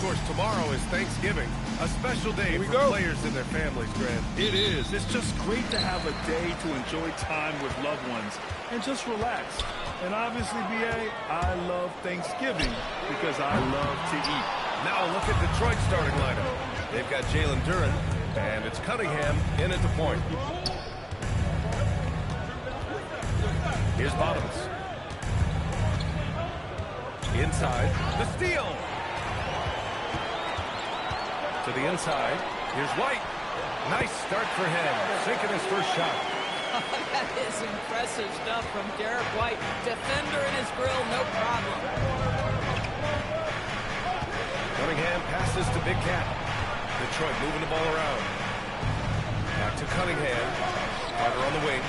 course, tomorrow is Thanksgiving, a special day for players and their families, Grant. It is. It's just great to have a day to enjoy time with loved ones and just relax. And obviously, B.A., I love Thanksgiving because I love to eat. Now look at Detroit's starting lineup. They've got Jalen Duren, and it's Cunningham in at the point. Here's Bottoms. Inside, the steal. To the inside, here's White. Nice start for him, sinking his first shot. That is impressive stuff from Derek White. Defender in his grill, no problem. Cunningham passes to Big Cat. Detroit moving the ball around. Back to Cunningham. Carter on the wing.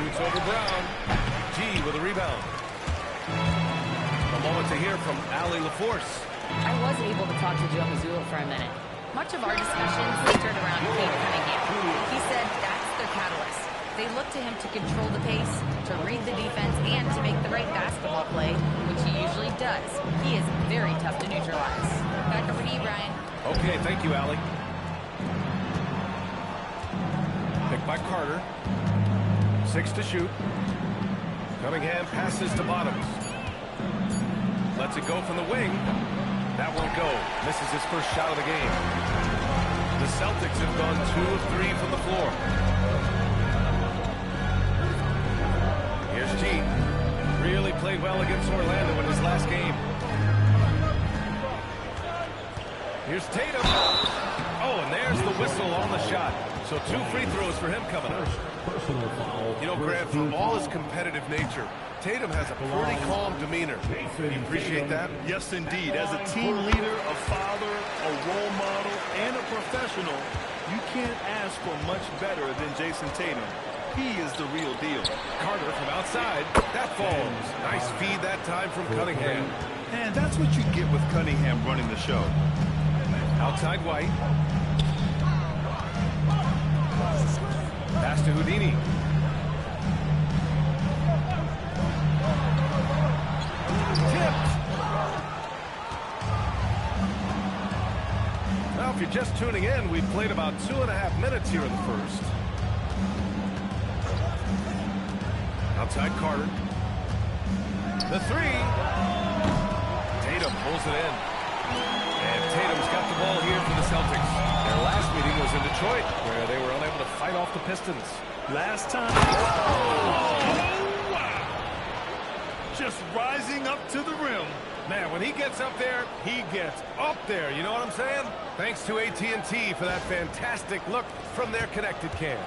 Shoots over Brown. G with a rebound. A moment to hear from Allie LaForce. I was able to talk to Joe Mazzulla for a minute. Much of our discussion centered around Cade Cunningham. He said that's their catalyst. They look to him to control the pace, to read the defense, and to make the right basketball play, which he usually does. He is very tough to neutralize. Back over to you, Brian. Okay, thank you, Allie. Picked by Carter. 6 to shoot. Cunningham passes to Bottoms. Lets it go from the wing. That won't go. Misses his first shot of the game. The Celtics have gone 2 of 3 from the floor. Here's G. Really played well against Orlando in his last game. Here's Tatum. Oh, and there's the whistle on the shot. So 2 free throws for him coming up. You know, Grant, for all his competitive nature, Tatum has a pretty calm demeanor. You appreciate that? Yes, indeed. As a team leader, a father, a role model, and a professional, you can't ask for much better than Jason Tatum. He is the real deal. Carter from outside. That falls. Nice feed that time from Cunningham. And that's what you get with Cunningham running the show. Outside White. Pass to Houdini. Tipped. Now, if you're just tuning in, we've played about 2.5 minutes here in the first. Outside Carter. The 3. Tatum pulls it in. And Tatum's got the ball here for the Celtics. Their last meeting was in Detroit, where they were unable to fight off the Pistons. Last time. Oh, wow. Just rising up to the rim. Man, when he gets up there, he gets up there. You know what I'm saying? Thanks to AT&T for that fantastic look from their connected cam.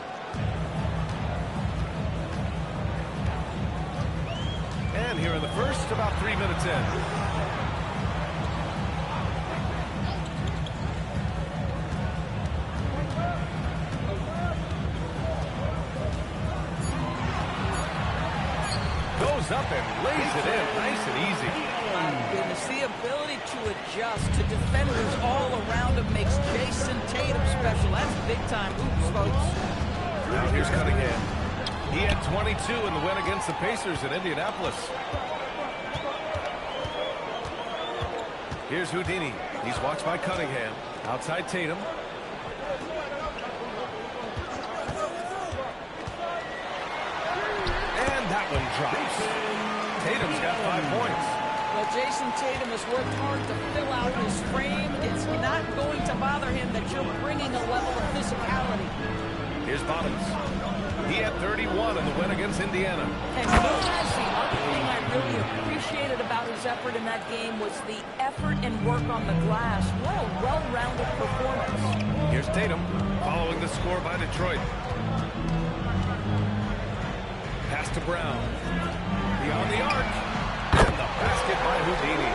And here in the first, about 3 minutes in. Goes up and lays it in nice and easy. Goodness, the ability to adjust to defenders all around him makes Jason Tatum special. That's big-time hoops, folks. Now here's Cunningham. He had 22 in the win against the Pacers in Indianapolis. Here's Houdini. He's watched by Cunningham. Outside Tatum. And that one drops. Tatum's got 5 points. Well, Jason Tatum has worked hard to fill out his frame. It's not going to bother him that you're bringing a level of physicality. Here's Bottoms. He had 31 in the win against Indiana. And he has the other thing I really appreciated about his effort in that game was the effort and work on the glass. What a well-rounded performance. Here's Tatum following the score by Detroit. Pass to Brown. Beyond the arc. And the basket by Houdini.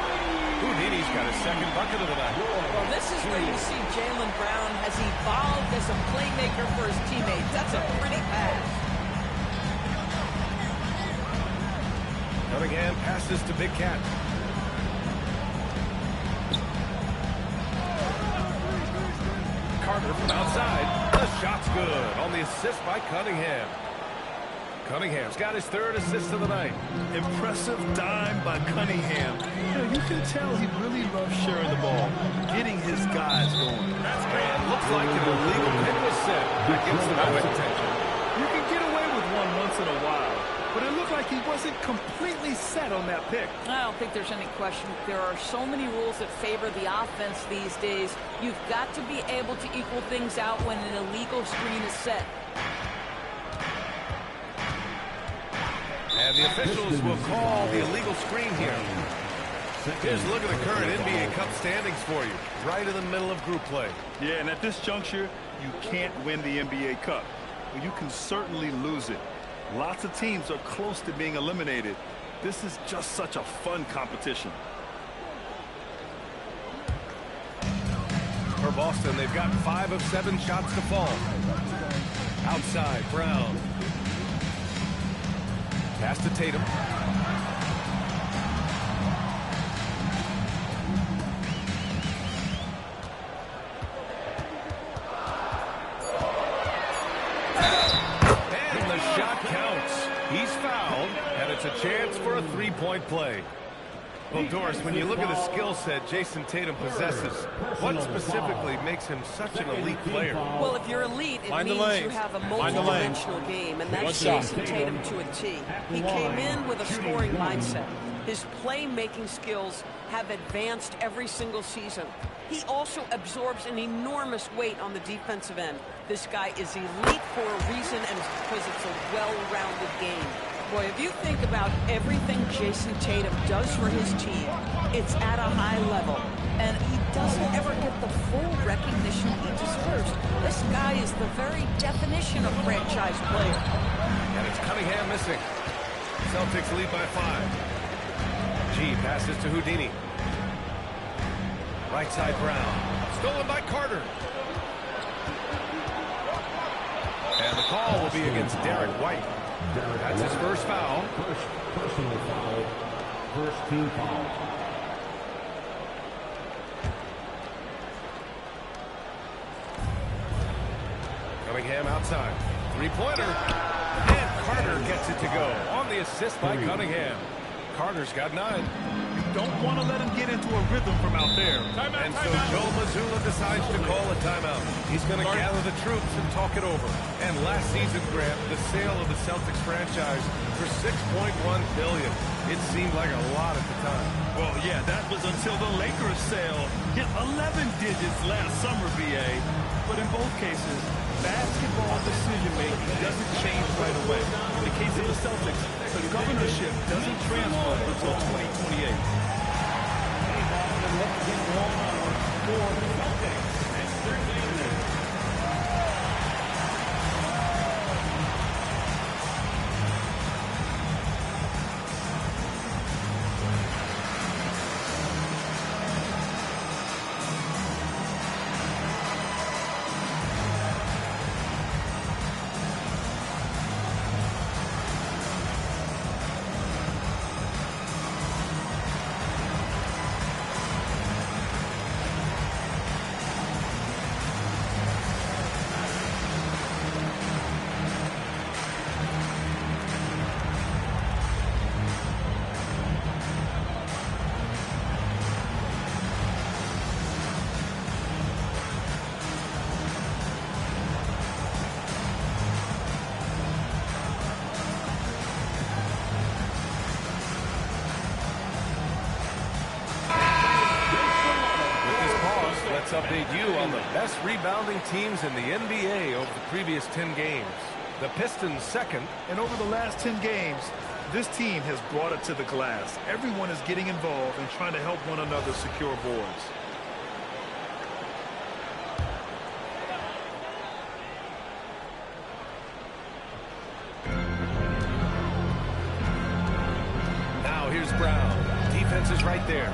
Houdini's got his second bucket of the night. Well, this is where you see Jaylen Brown has evolved as a playmaker for his teammates. That's a pretty pass. Cunningham passes to Big Cat. Carter from outside. The shot's good on the assist by Cunningham. Cunningham's got his third assist of the night. Impressive dime by Cunningham. You can tell he really loves sharing the ball, getting his guys going. And looks like an illegal pick was set. That gets the most attention. You can get away with one once in a while, but it looked like he wasn't completely set on that pick. I don't think there's any question. There are so many rules that favor the offense these days. You've got to be able to equal things out when an illegal screen is set. And the officials will call the illegal screen here. Here's a look at the current NBA Cup standings for you. Right in the middle of group play. Yeah, and at this juncture, you can't win the NBA Cup. But you can certainly lose it. Lots of teams are close to being eliminated. This is just such a fun competition. For Boston, they've got 5 of 7 shots to fall. Outside, Brown. Pass to Tatum. And the shot counts. He's fouled, and it's a chance for a three-point play. Well, Doris, when you look at the skill set Jason Tatum possesses, what specifically makes him such an elite player? Well, if you're elite, it means you have a multi-dimensional game, and that's Jason Tatum to a T. He came in with a scoring mindset. His playmaking skills have advanced every single season. He also absorbs an enormous weight on the defensive end. This guy is elite for a reason, and it's because it's a well-rounded game. Boy, if you think about everything Jason Tatum does for his team, it's at a high level. And he doesn't ever get the full recognition he deserves. This guy is the very definition of franchise player. And it's Cunningham missing. Celtics lead by 5. G passes to Houdini. Right side Brown. Stolen by Carter. And the call will be against Derek White. That's his first foul. Personal foul. First team foul. Cunningham outside. Three-pointer. And Carter gets it to go. On the assist by Cunningham. Carter's got 9. Don't want to let him get into a rhythm from out there. And so Joe Mazzulla decides to call a timeout. He's going to gather the troops and talk it over. And last season, Grant, the sale of the Celtics franchise for $6.1 billion. It seemed like a lot at the time. Well, yeah, that was until the Lakers sale hit 11 digits last summer, BA. But in both cases, basketball decision-making doesn't change right away. In the case of the Celtics, the governorship doesn't transfer until 2028. Let's update you on the best rebounding teams in the NBA over the previous 10 games. The Pistons second. And over the last 10 games, this team has brought it to the glass. Everyone is getting involved and trying to help one another secure boards. Now here's Brown. Defense is right there.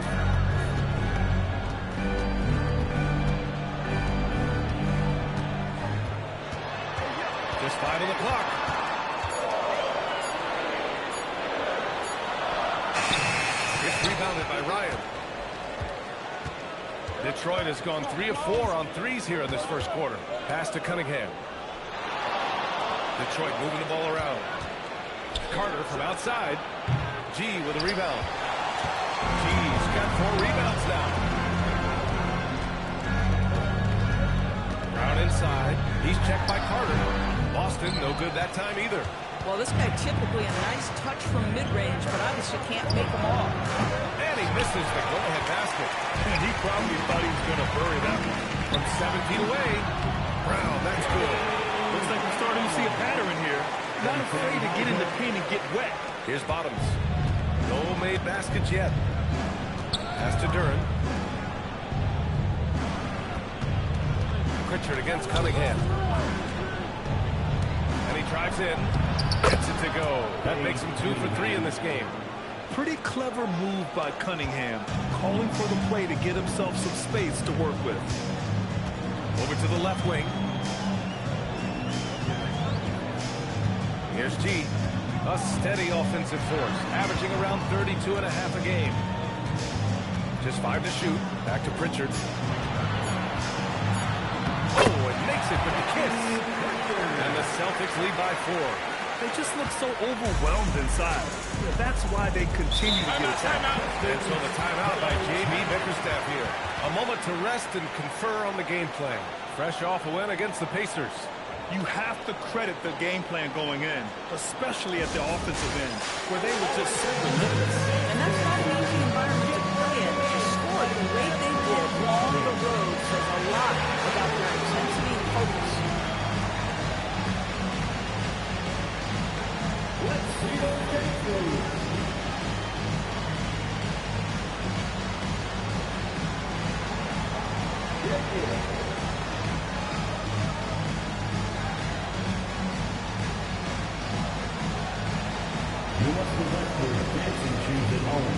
Just 5 on the clock. It's rebounded by Ryan. Detroit has gone 3 of 4 on threes here in this first quarter. Pass to Cunningham. Detroit moving the ball around. Carter from outside. G with a rebound. G's got 4 rebounds now. Brown inside. He's checked by Carter. Boston, no good that time either. Well, this guy typically a nice touch from mid-range, but obviously can't make them all. And he misses the go-ahead basket. And he probably thought he was going to bury that one. From 7 feet away. Brown, that's good. Looks like we're starting to see a pattern here. Not afraid to get in the paint and get wet. Here's Bottoms. No made baskets yet. Pass to Duren. Pritchard against Cunningham. And he drives in. Gets it to go. That makes him 2 for 3 in this game. Pretty clever move by Cunningham, calling for the play to get himself some space to work with. Over to the left wing. Here's G. A steady offensive force, averaging around 32 and a half a game. Just 5 to shoot. Back to Pritchard. Oh, it makes it with the kiss. And the Celtics lead by 4. They just look so overwhelmed inside. That's why they continue to get attacked. And so the timeout by J.B. Bickerstaff here. A moment to rest and confer on the game plan. Fresh off a win against the Pacers. You have to credit the game plan going in, especially at the offensive end, where they were just so relentless. And that's not an easy environment to play in. To score the rate they did on the road says a lot about their intensity and focus. Let's see those games, please. You must possess your dancing shoes at home.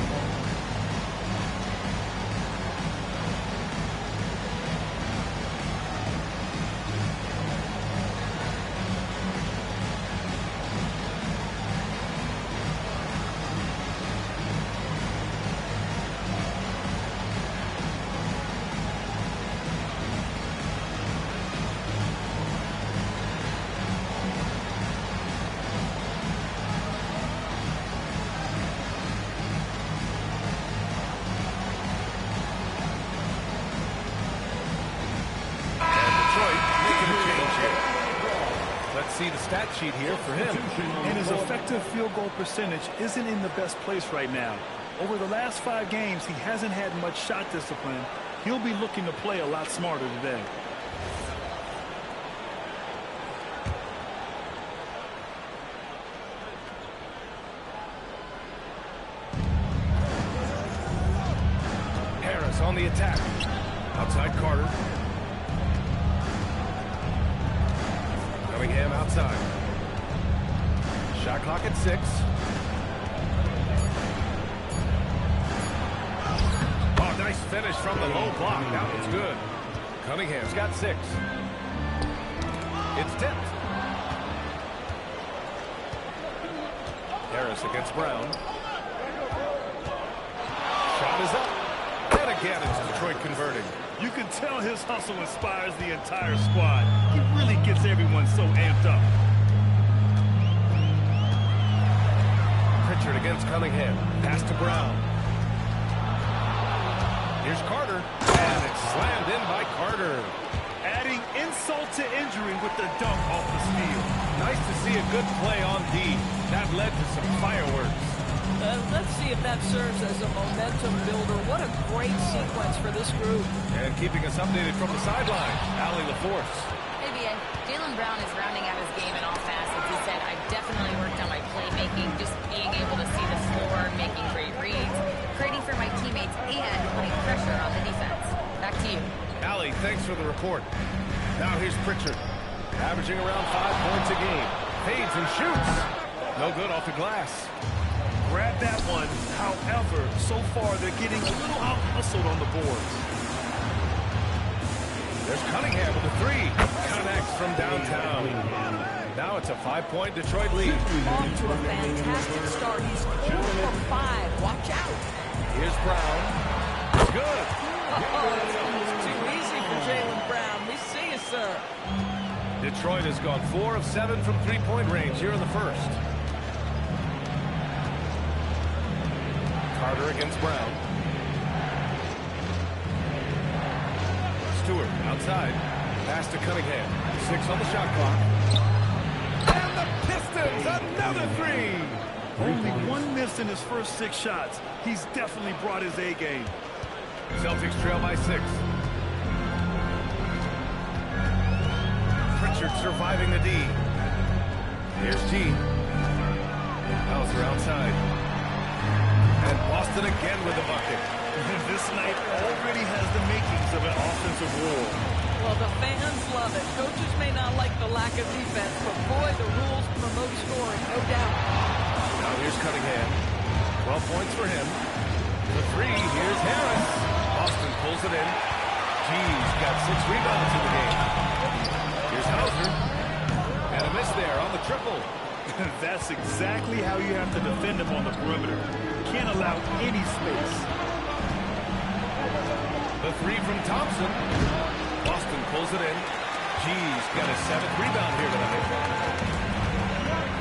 See the stat sheet here for him. And his effective field goal percentage isn't in the best place right now. Over the last 5 games, he hasn't had much shot discipline. He'll be looking to play a lot smarter today. Harris on the attack. Outside Carter. Cunningham outside. Shot clock at 6. Oh, nice finish from the low block. That was good. Cunningham's got 6. It's tipped. Harris against Brown. Shot is up. And again, it's Detroit converting. You can tell his hustle inspires the entire squad. He really gets everyone so amped up. Pritchard against Cunningham. Pass to Brown. Here's Carter. And it's slammed in by Carter. Adding insult to injury with the dunk off the steal. Nice to see a good play on D. That led to some fireworks. Let's see if that serves as a momentum builder. What a great sequence for this group. And keeping us updated from the sideline, Allie LaForce. Hey, BA. Jaylen Brown is rounding out his game in all facets. He said, I've definitely worked on my playmaking, just being able to see the floor, making great reads, creating for my teammates, and putting pressure on the defense. Back to you. Allie, thanks for the report. Now here's Pritchard, averaging around 5 points a game. Fades and shoots. No good off the glass. Grab that one. However, so far they're getting a little out-hustled on the boards. There's Cunningham with a 3. Connects from downtown. Now it's a 5-point Detroit lead. Off to a fantastic start. He's 4 for 5. Watch out. Here's Brown. Good. Oh, it's almost too easy for Jaylen Brown. We see you, sir. Detroit has gone 4 of 7 from 3-point range here in the first. Carter against Brown. Stewart outside. Pass to Cunningham. 6 on the shot clock. And the Pistons, another 3. Only 1 miss in his first 6 shots. He's definitely brought his A game. Celtics trail by 6. Pritchard surviving the D. Here's G. Hauser outside. And Boston again with the bucket. This night already has the makings of an offensive war. Well, the fans love it. Coaches may not like the lack of defense, but boy, the rules promote scoring, no doubt. Now here's Cunningham. 12 points for him. The 3, here's Harris. Boston pulls it in. G's got 6 rebounds in the game. Here's Hauser. And a miss there on the triple. That's exactly how you have to defend him on the perimeter. Can't allow any space. The 3 from Thompson. Boston pulls it in. G's got a 7th rebound here tonight.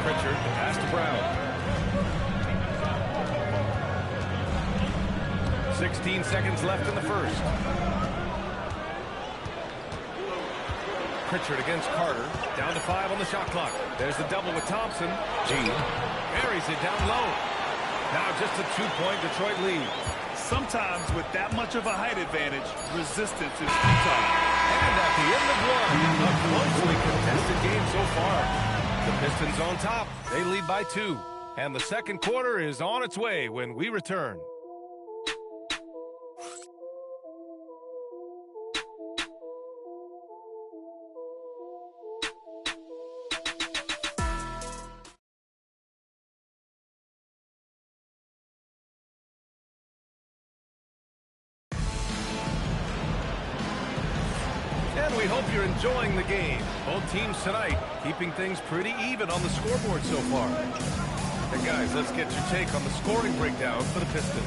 Pritchard, the pass to Brown. 16 seconds left in the first. Pritchard against Carter. Down to 5 on the shot clock. There's the double with Thompson. G buries it down low. Now just a 2-point Detroit lead. Sometimes with that much of a height advantage, resistance is futile. And at the end of 1, a closely contested game so far. The Pistons on top. They lead by 2. And the second quarter is on its way when we return. And we hope you're enjoying the game. Both teams tonight keeping things pretty even on the scoreboard so far. And guys, let's get your take on the scoring breakdown for the Pistons.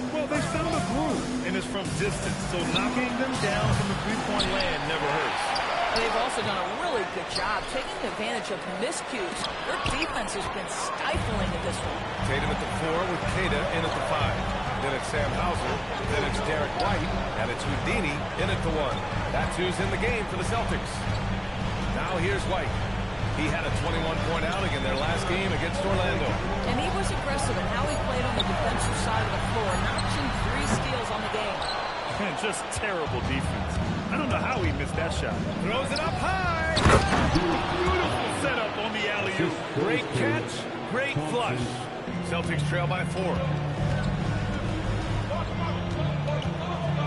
Well, they found a groove, and it's from distance, so knocking them down from the three-point land never hurts. They've also done a really good job taking advantage of miscues. Their defense has been stifling at this one. Tatum at the 4 with Queta in at the 5. Then it's Sam Hauser. Then it's Derek White. And it's Houdini in at the 1. That's who's in the game for the Celtics. Now here's White. He had a 21-point outing in their last game against Orlando. And he was aggressive in how he played on the defensive side of the floor, notching 3 steals on the game. And just terrible defense. I don't know how he missed that shot. Throws it up high. Beautiful setup on the alley-oop. Great catch, great flush. Celtics trail by 4.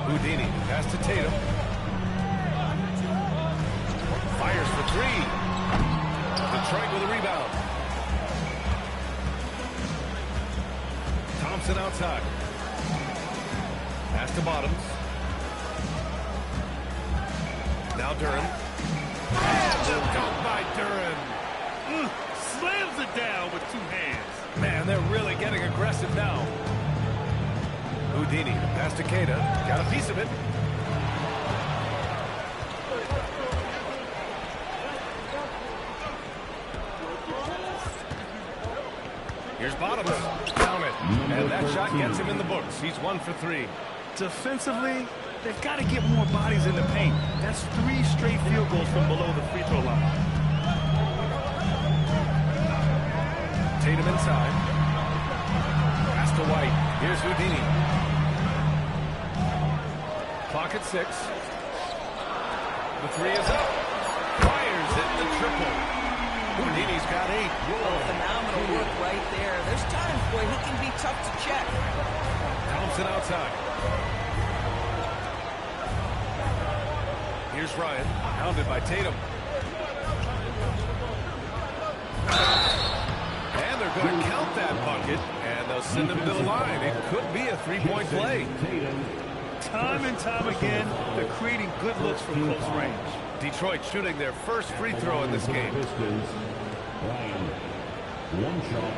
Houdini pass to Tatum. Fires for 3. Detroit with a rebound. Thompson outside. Pass to Bottoms. Now Duren. And the dunk by Duren. Slams it down with 2 hands. Man, they're really getting aggressive now. Houdini, pass to Queta. Got a piece of it. Here's Bottoms. Down it. And that shot gets him in the books. He's 1 for 3. Defensively, they've got to get more bodies in the paint. That's 3 straight field goals from below the free throw line. Tatum inside. Pass to White. Here's Houdini. Clock at 6. The 3 is up. Fires it, the triple. Houdini's got 8. Oh, phenomenal work right there. There's times where he can be tough to check. Thompson outside. Here's Ryan, hounded by Tatum. And they're going to count that bucket, and they'll send him to the line. It could be a 3-point play. Time and time again, they're creating good looks from close range. Detroit shooting their first free throw in this game. Ryan, 1 shot.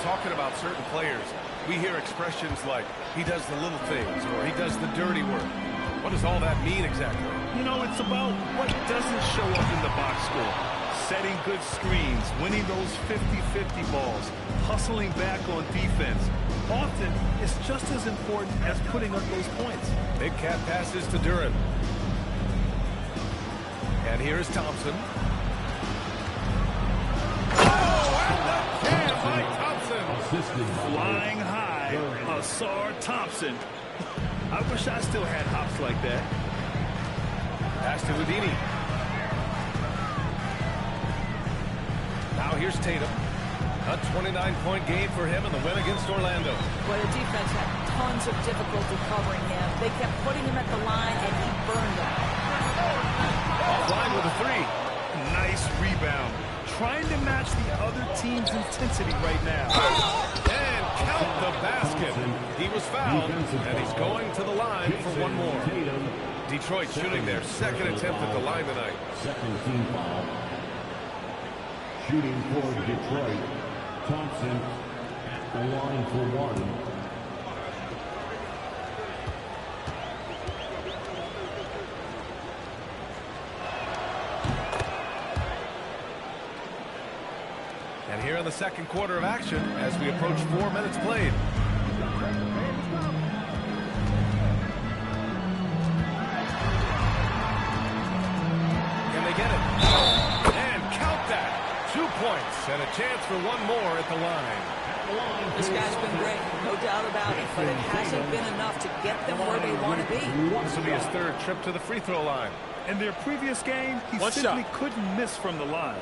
talking about certain players, we hear expressions like, he does the little things, or he does the dirty work. What does all that mean exactly? You know, it's about what doesn't show up in the box score. Setting good screens, winning those 50-50 balls, hustling back on defense. Often, it's just as important as putting up those points. Big Cat passes to Duren. And here's Thompson. Oh, and the jam by Thompson. Flying high, Ausar Thompson. I wish I still had hops like that. Pass to Houdini. Now here's Tatum. A 29-point game for him in the win against Orlando. Well, the defense had tons of difficulty covering him. They kept putting him at the line, and he burned them. Offline with a three. Nice rebound. Trying to match the other team's intensity right now. And count the basket. He was fouled, and he's going to the line for one more. Detroit shooting their second attempt at the line tonight. Second team foul. Shooting for Detroit. Thompson at the line for one. And here in the second quarter of action, as we approach 4 minutes played. Can they get it? And count that. 2 points and a chance for one more at the line. This guy's been great, no doubt about it, but it hasn't been enough to get them where they want to be. This will be his third trip to the free throw line. In their previous game, he simply couldn't miss from the line.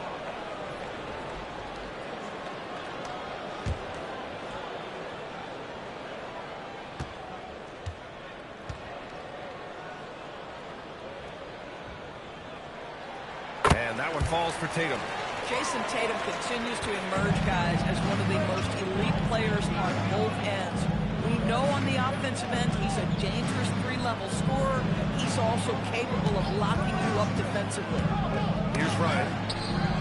And that one falls for Tatum. Jason Tatum continues to emerge, guys, as one of the most elite players on both ends. We know on the offensive end he's a dangerous three-level scorer. He's also capable of locking you up defensively. Here's Ryan.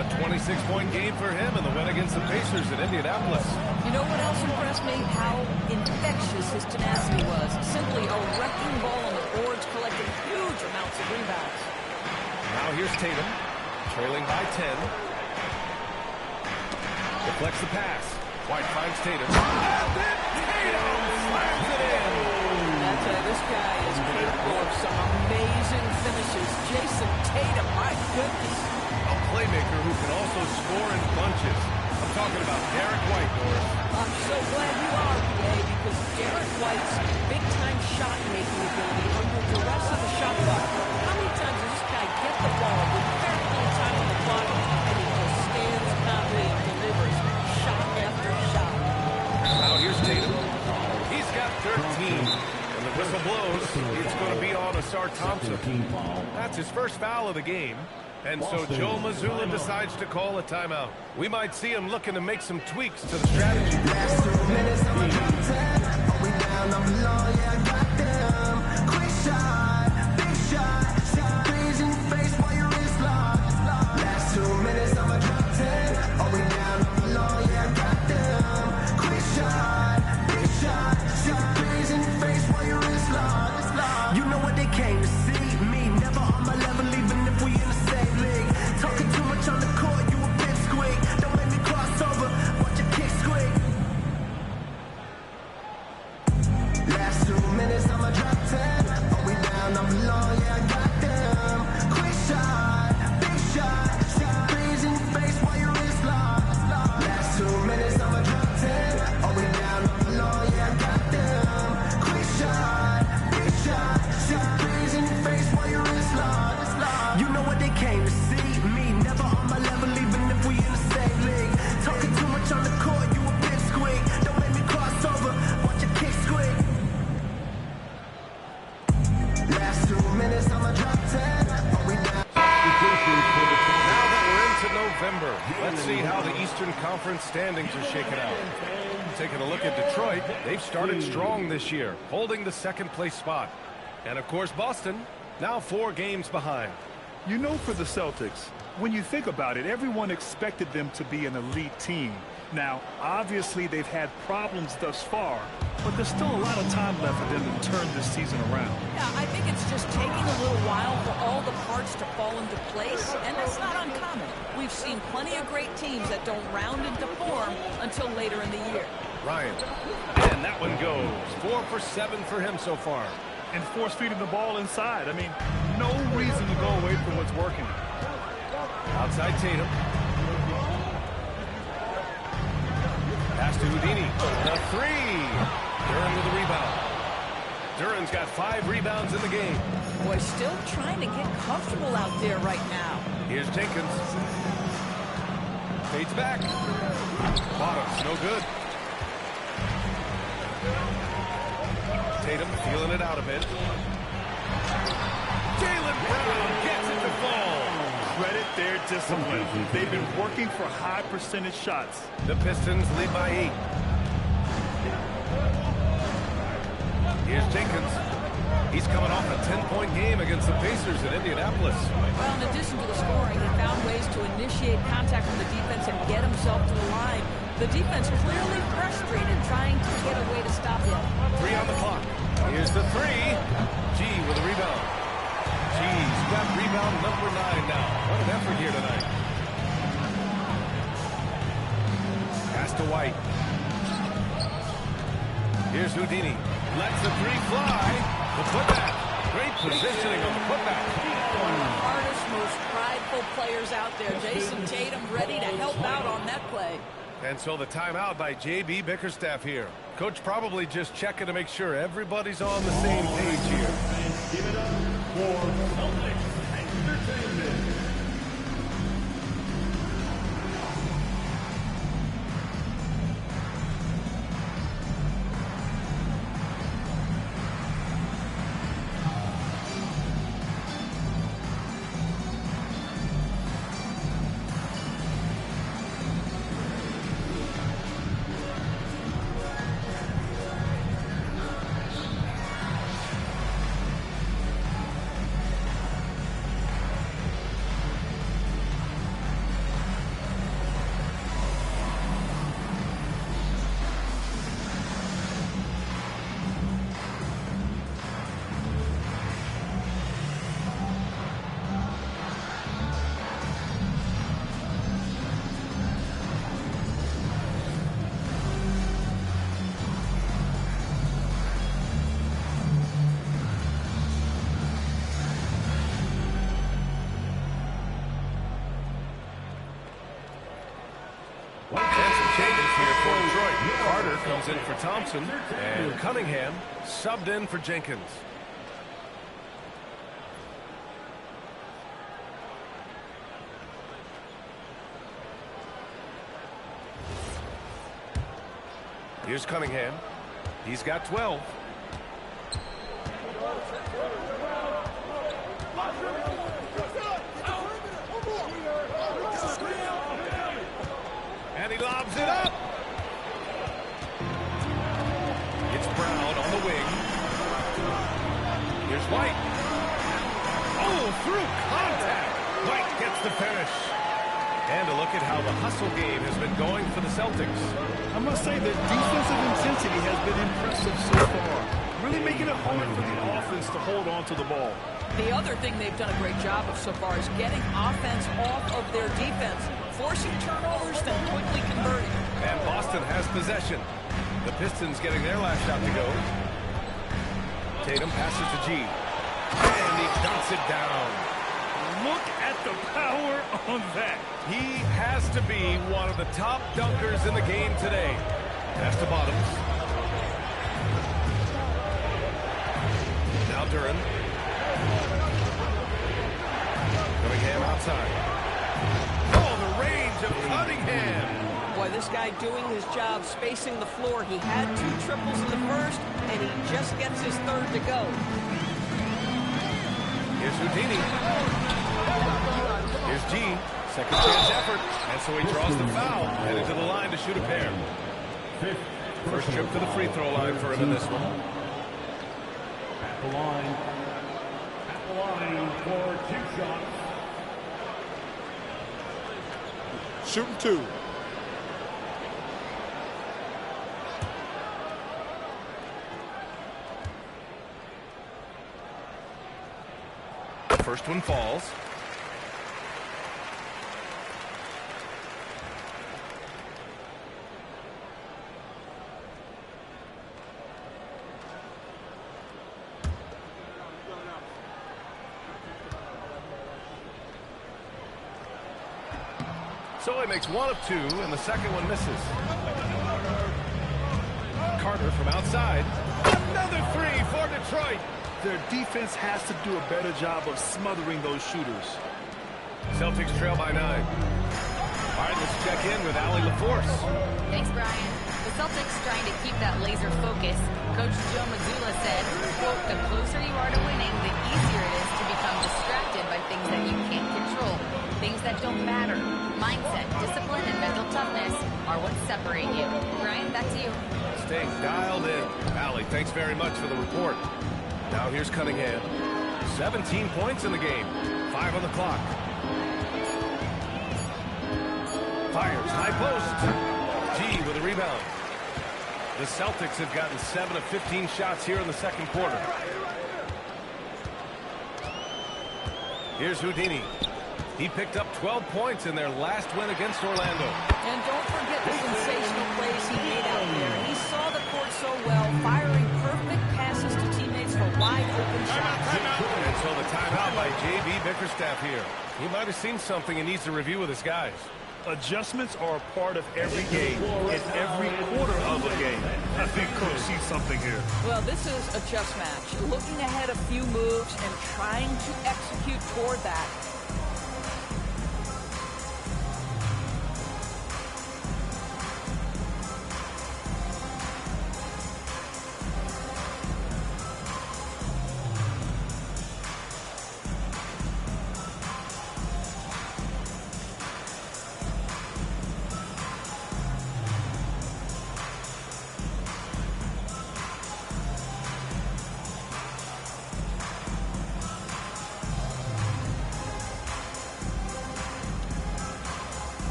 A 26-point game for him in the win against the Pacers in Indianapolis. You know what else impressed me? How infectious his tenacity was. Simply a wrecking ball on the boards, collecting huge amounts of rebounds. Now here's Tatum, trailing by 10. Deflects the pass. White finds Tatum. And then Tatum slams it in. This guy is capable of some amazing finishes. Jason Tatum, my goodness. A playmaker who can also score in bunches. I'm talking about Derek White, Norris. I'm so glad you are, PA, because Derek White's big-time shot-making ability under duress of the shot clock. How many times does this guy get the ball with very little time on the clock, and he just stands confident and delivers shot after shot? Now here's Tatum. He's got 13. When the whistle blows, it's going to be on Ausar Thompson. That's his first foul of the game. And so Joe Mazzulla decides to call a timeout. We might see him looking to make some tweaks to the strategy. Last 2 minutes, I'm a top 10. Are we down? I'm below, yeah, I got them. Quick shot, big shot, threes in your face while your wrist locked. Last 2 minutes, I'm a top 10. Are we down? I'm below, yeah, I got them. Quick shot, big shot, threes in your face while your wrist locked. You know what they came to see? Me, never on my level, even if we in the same league. Talking too much on the court, you a bit squeak. Don't make me cross over, watch your kick squeak. Last 2 minutes, I'm a drop 10. Are we down? I'm below, yeah, I got them. Quick shot, big shot, threes in your face while your wrist locked. Last 2 minutes, I'm a drop 10. Are we down? I'm below, yeah, I got them. Quick shot, big shot, threes in your face while your wrist locked. You know what they came to see? Me, never on my level, even if we in the same league. Talking too much on the court, you a bit squeak. Don't make me cross over, watch your kick squeak. Last 2 minutes, I'm a drop 10. Are we down? Now that we're into November, let's see how the Eastern Conference standings are shaking out. Taking a look at Detroit, they've started strong this year, holding the second-place spot. And, of course, Boston, now 4 games behind. You know, for the Celtics, when you think about it, everyone expected them to be an elite team. Now, obviously, they've had problems thus far, but there's still a lot of time left for them to turn this season around. Yeah, I think it's just taking a little while for all the parts to fall into place, and that's not uncommon. We've seen plenty of great teams that don't round into form until later in the year. Ryan. And that one goes. 4 for 7 for him so far. And force-feeding the ball inside. I mean, no reason to go away from what's working. Outside Tatum. Pass to Houdini. The three. Duren with the rebound. Duren's got 5 rebounds in the game. Boy, still trying to get comfortable out there right now. Here's Jenkins. Fades back. Bottoms, no good. Tatum feeling it out a bit. Jaylen Brown gets it to fall. Credit their discipline. They've been working for high percentage shots. The Pistons lead by 8. Here's Jenkins. He's coming off a 10-point game against the Pacers in Indianapolis. Well, in addition to the scoring, he found ways to initiate contact from the defense and get himself to the line. The defense clearly frustrated, trying to get a way to stop him. 3 on the clock. Here's the 3. G with a rebound. G's got rebound number 9 now. What an effort here tonight. Pass to White. Here's Houdini. Lets the 3 fly. The putback. Great positioning on the putback. One of the hardest, most prideful players out there. Jason Tatum ready to help out on that play. And so the timeout by J.B. Bickerstaff here. Coach probably just checking to make sure everybody's on the same page here. Give it up for Celtics Entertainment. Carter comes in for Thompson, and Cunningham subbed in for Jenkins. Here's Cunningham. He's got 12. And he lobs it up. It's Brown on the wing. Here's White. Oh, through contact. White gets the finish. And a look at how the hustle game has been going for the Celtics. I must say that defensive intensity has been impressive so far. Really making it hard for the offense to hold on to the ball. The other thing they've done a great job of so far is getting offense off of their defense, forcing turnovers, then quickly converting. And Boston has possession. The Pistons getting their last shot to go. Tatum passes to G. And he dunks it down. Look at the power on that. He has to be one of the top dunkers in the game today. Pass to Bottoms. Now Duren. Cunningham outside. Oh, the range of Cunningham. Boy, this guy doing his job spacing the floor. He had 2 triples in the first, and he just gets his third to go. Here's Houdini. Here's G. Second chance effort. And so he draws the foul. Headed to the line to shoot a pair. First trip to the free throw line for him in this one. At the line. At the line for 2 shots. Shooting 2. First one falls. So he makes one of two, and the second one misses. Carter from outside. Another three for Detroit. Their defense has to do a better job of smothering those shooters. Celtics trail by 9. All right, let's check in with Allie LaForce. Thanks, Brian. The Celtics trying to keep that laser focus. Coach Joe Mazzulla said, quote, the closer you are to winning, the easier it is to become distracted by things that you can't control, things that don't matter. Mindset, discipline, and mental toughness are what separate you. Brian, back to you. Staying dialed in. Allie, thanks very much for the report. Now here's Cunningham. 17 points in the game. 5 on the clock. Fires, high post. G with a rebound. The Celtics have gotten 7 of 15 shots here in the second quarter. Here's Houdini. He picked up 12 points in their last win against Orlando. And don't forget the sensational plays he made out there. He saw the court so well, firing perfect passes to teammates for wide open shots. And so the timeout by J.B. Bickerstaff here. He might have seen something and needs to review with his guys. Adjustments are a part of every game, in every quarter of a game. I think Coach sees something here. Well, this is a chess match. Looking ahead a few moves and trying to execute toward that.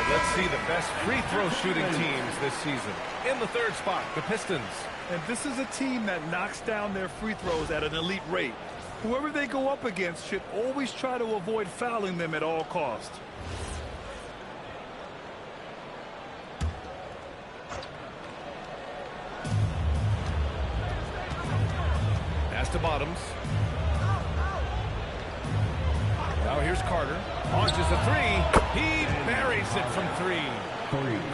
Let's see the best free throw shooting teams this season. In the third spot, the Pistons. And this is a team that knocks down their free throws at an elite rate. Whoever they go up against should always try to avoid fouling them at all costs. Pass to Bottoms. Now here's Carter. Launches a three. He buries it from 3.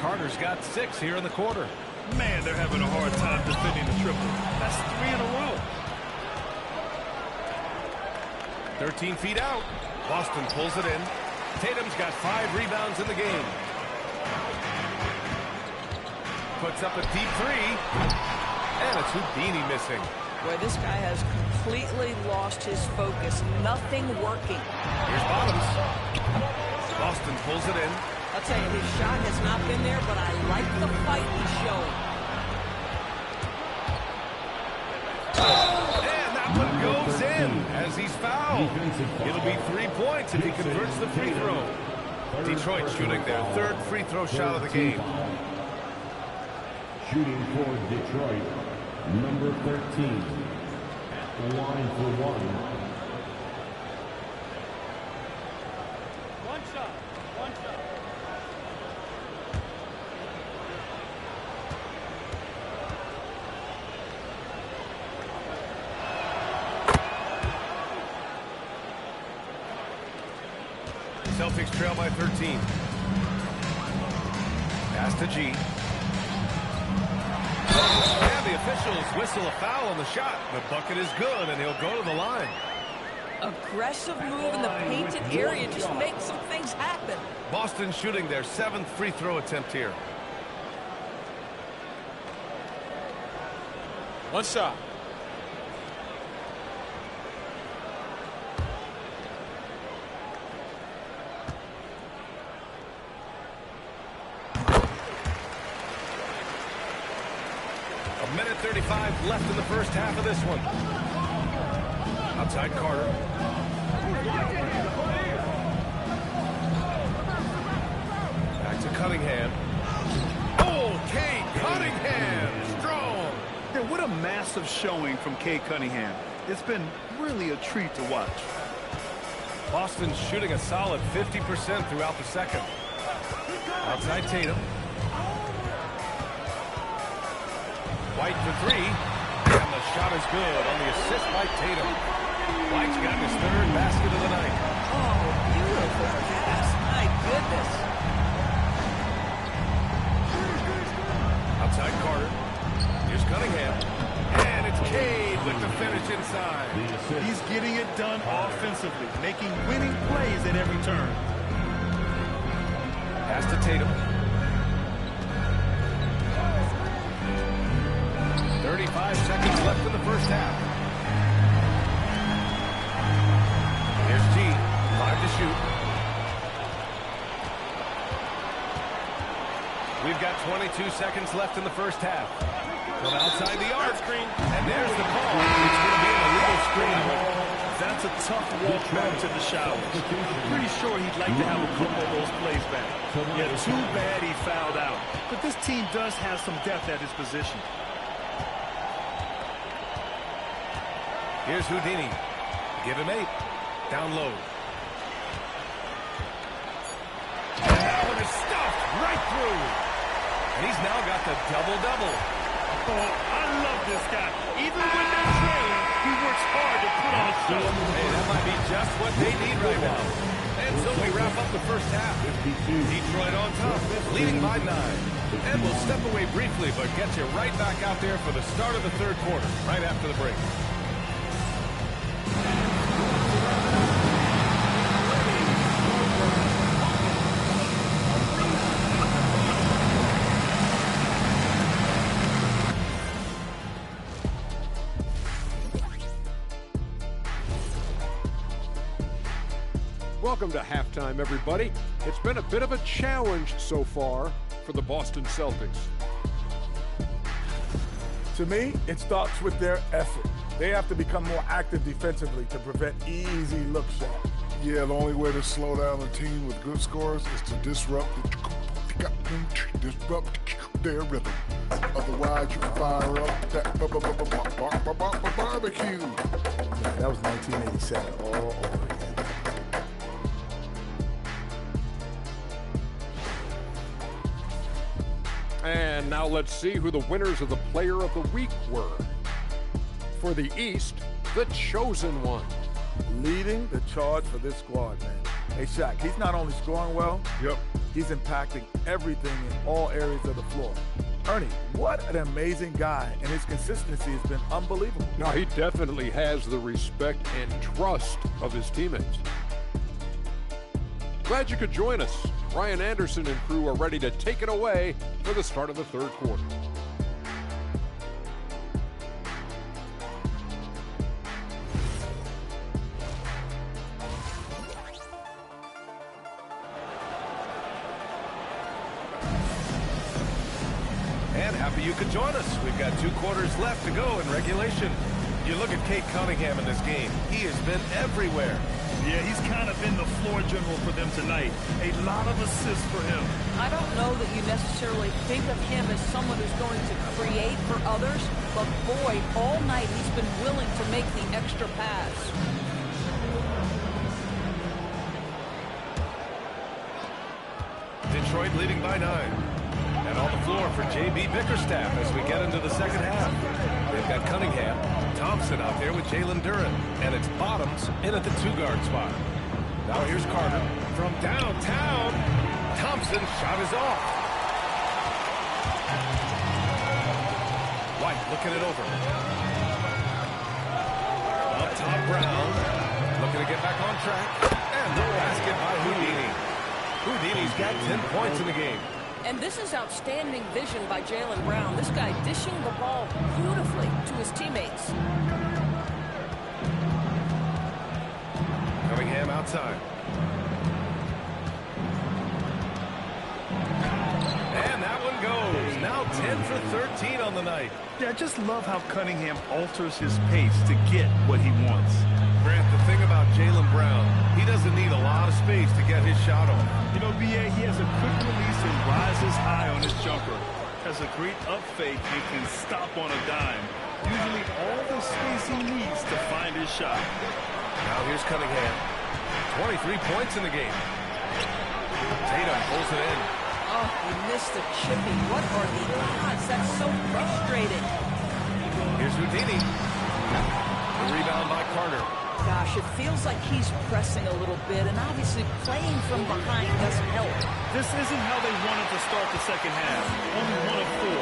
Carter's got 6 here in the quarter. Man, they're having a hard time defending the triple. That's 3 in a row. 13 feet out. Boston pulls it in. Tatum's got 5 rebounds in the game. Puts up a deep 3. And it's Houdini missing. Boy, this guy has completely lost his focus. Nothing working. Here's Bottoms. Boston pulls it in. I'll tell you, his shot has not been there, but I like the fight he's showing. And that one goes in as he's fouled. It'll be 3 points if he converts the free throw. Detroit shooting their 3rd free throw shot of the game. Shooting for Detroit, number 13, at the line for 1. One shot. Celtics trail by 13. Pass to G. And the officials whistle a foul on the shot. The bucket is good, and he'll go to the line. Aggressive move in the painted area just makes some things happen. Boston shooting their 7th free throw attempt here. One shot. 2:35 left in the first half of this one. Outside Carter. Back to Cunningham. Oh, Cade Cunningham, strong. Yeah, what a massive showing from Cade Cunningham. It's been really a treat to watch. Boston's shooting a solid 50% throughout the second. Outside Tatum. White for three. And the shot is good on the assist by Tatum. White's got his third basket of the night. Oh, beautiful pass. My goodness. Outside Carter. Here's Cunningham. And it's Cade with the finish inside. He's getting it done offensively, making winning plays at every turn. Pass to Tatum. 35 seconds left in the first half. Here's G. 5 to shoot. We've got 22 seconds left in the first half. From outside the arc. And there's the call. It's going to be an illegal screen. That's a tough walk back to the shower. Pretty sure he'd like to have a couple of those plays back. Yeah, too bad he fouled out. But this team does have some depth at his position. Here's Houdini. Give him 8. Down low. And that one is stuffed right through. And he's now got the double-double. Oh, I love this guy. Even when they're trailing, he works hard to put on a show. Hey, that might be just what they need right now. And so we wrap up the first half. Detroit on top, leading by 9. And we'll step away briefly, but get you right back out there for the start of the third quarter, right after the break. Welcome to halftime, everybody. It's been a bit of a challenge so far for the Boston Celtics. To me, it starts with their effort. They have to become more active defensively to prevent easy look shots. Yeah, the only way to slow down a team with good scores is to disrupt their rhythm. Otherwise, you fire up that barbecue. Man, that was 1987 all over again. And now let's see who the winners of the Player of the Week were. For the East, the chosen one. Leading the charge for this squad, man. Hey, Shaq, he's not only scoring well, he's impacting everything in all areas of the floor. Ernie, what an amazing guy, and his consistency has been unbelievable. Now, he definitely has the respect and trust of his teammates. Glad you could join us. Ryan Anderson and crew are ready to take it away for the start of the third quarter. And happy you could join us. We've got 2 quarters left to go in regulation. You look at Cade Cunningham in this game. He has been everywhere. Yeah, he's kind of been the floor general for them tonight. A lot of assists for him. I don't know that you necessarily think of him as someone who's going to create for others, but boy, all night he's been willing to make the extra pass. Detroit leading by 9. And on the floor for J.B. Bickerstaff as we get into the second half. They've got Cunningham, Thompson out there with Jalen Duren, and it's Bottoms in at the 2-guard spot. Now here's Carter from downtown. Thompson's shot is off. White looking it over. Up top, Brown looking to get back on track. And the basket by Houdini. Houdini's got 10 points in the game. And this is outstanding vision by Jaylen Brown. This guy dishing the ball beautifully to his teammates. Cunningham outside. And that one goes. Now 10 for 13 on the night. Yeah, I just love how Cunningham alters his pace to get what he wants. Grant, the thing about Jaylen Brown, he doesn't need a lot of space to get his shot off. You know, B.A., he has a quick release and rises high on his jumper. Has a great up fake and can stop on a dime. Usually all the space he needs to find his shot. Now here's Cunningham. 23 points in the game. Tatum pulls it in. Oh, he missed the chippy. What are the odds? That's so frustrating. Here's Houdini. The rebound by Carter. Gosh, it feels like he's pressing a little bit, and obviously playing from behind doesn't help. This isn't how they wanted to start the second half. Only 1 of 4.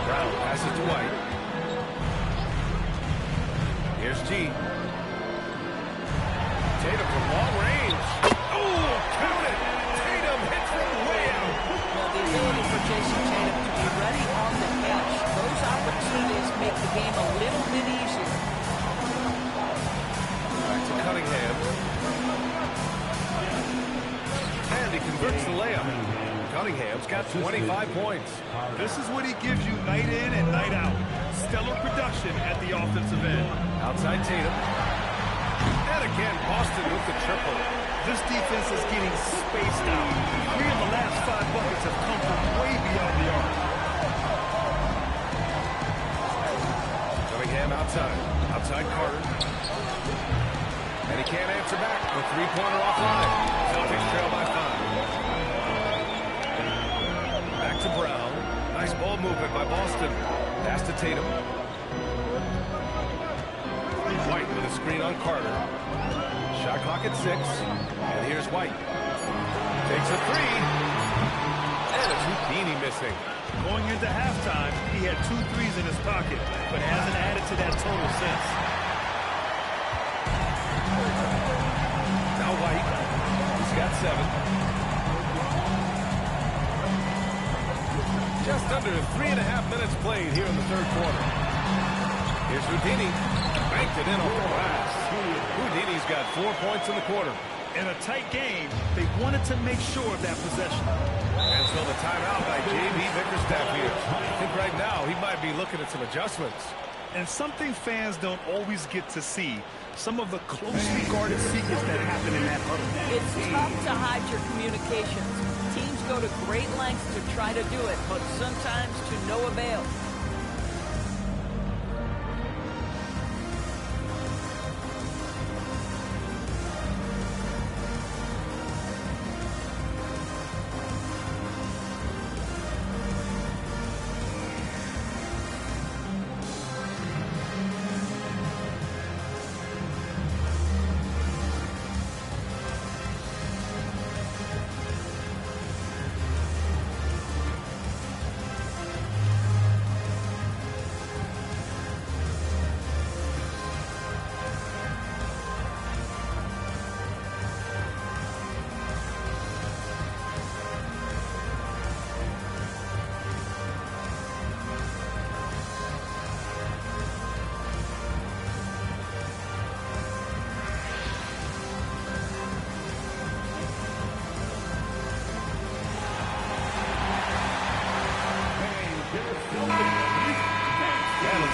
Brown passes to White. Here's G. Tatum from long range. Oh, count it! Tatum hits from way out. Well, the ability for Jason Tatum to be ready on the catch, those opportunities make the game a little bit easier. Back to Cunningham. And he converts the layup. Cunningham's got 25 points. This is what he gives you night in and night out. Stellar production at the offensive end. Outside Tatum. And again, Boston with the triple. This defense is getting spaced out. 3 of the last 5 buckets have come from way beyond the arc. Cunningham outside. Outside Carter. And he can't answer back. The three-pointer offline. Celtics trail by 5. Back to Brown. Nice ball movement by Boston. Pass to Tatum. White with a screen on Carter. Shot clock at 6. And here's White. Takes a 3. And it's Houdini missing. Going into halftime, he had 2 threes in his pocket, but hasn't added to that total since. Now White. He's got 7. Just under 3.5 minutes played here in the third quarter. Here's Houdini. Banked it in off the glass. Houdini's got 4 points in the quarter. In a tight game, they wanted to make sure of that possession. And so the timeout by J.B. Bickerstaff here. I think right now he might be looking at some adjustments. And something fans don't always get to see. Some of the closely guarded secrets that happen in that huddle. It's tough to hide your communications. Teams go to great lengths to try to do it, but sometimes to no avail.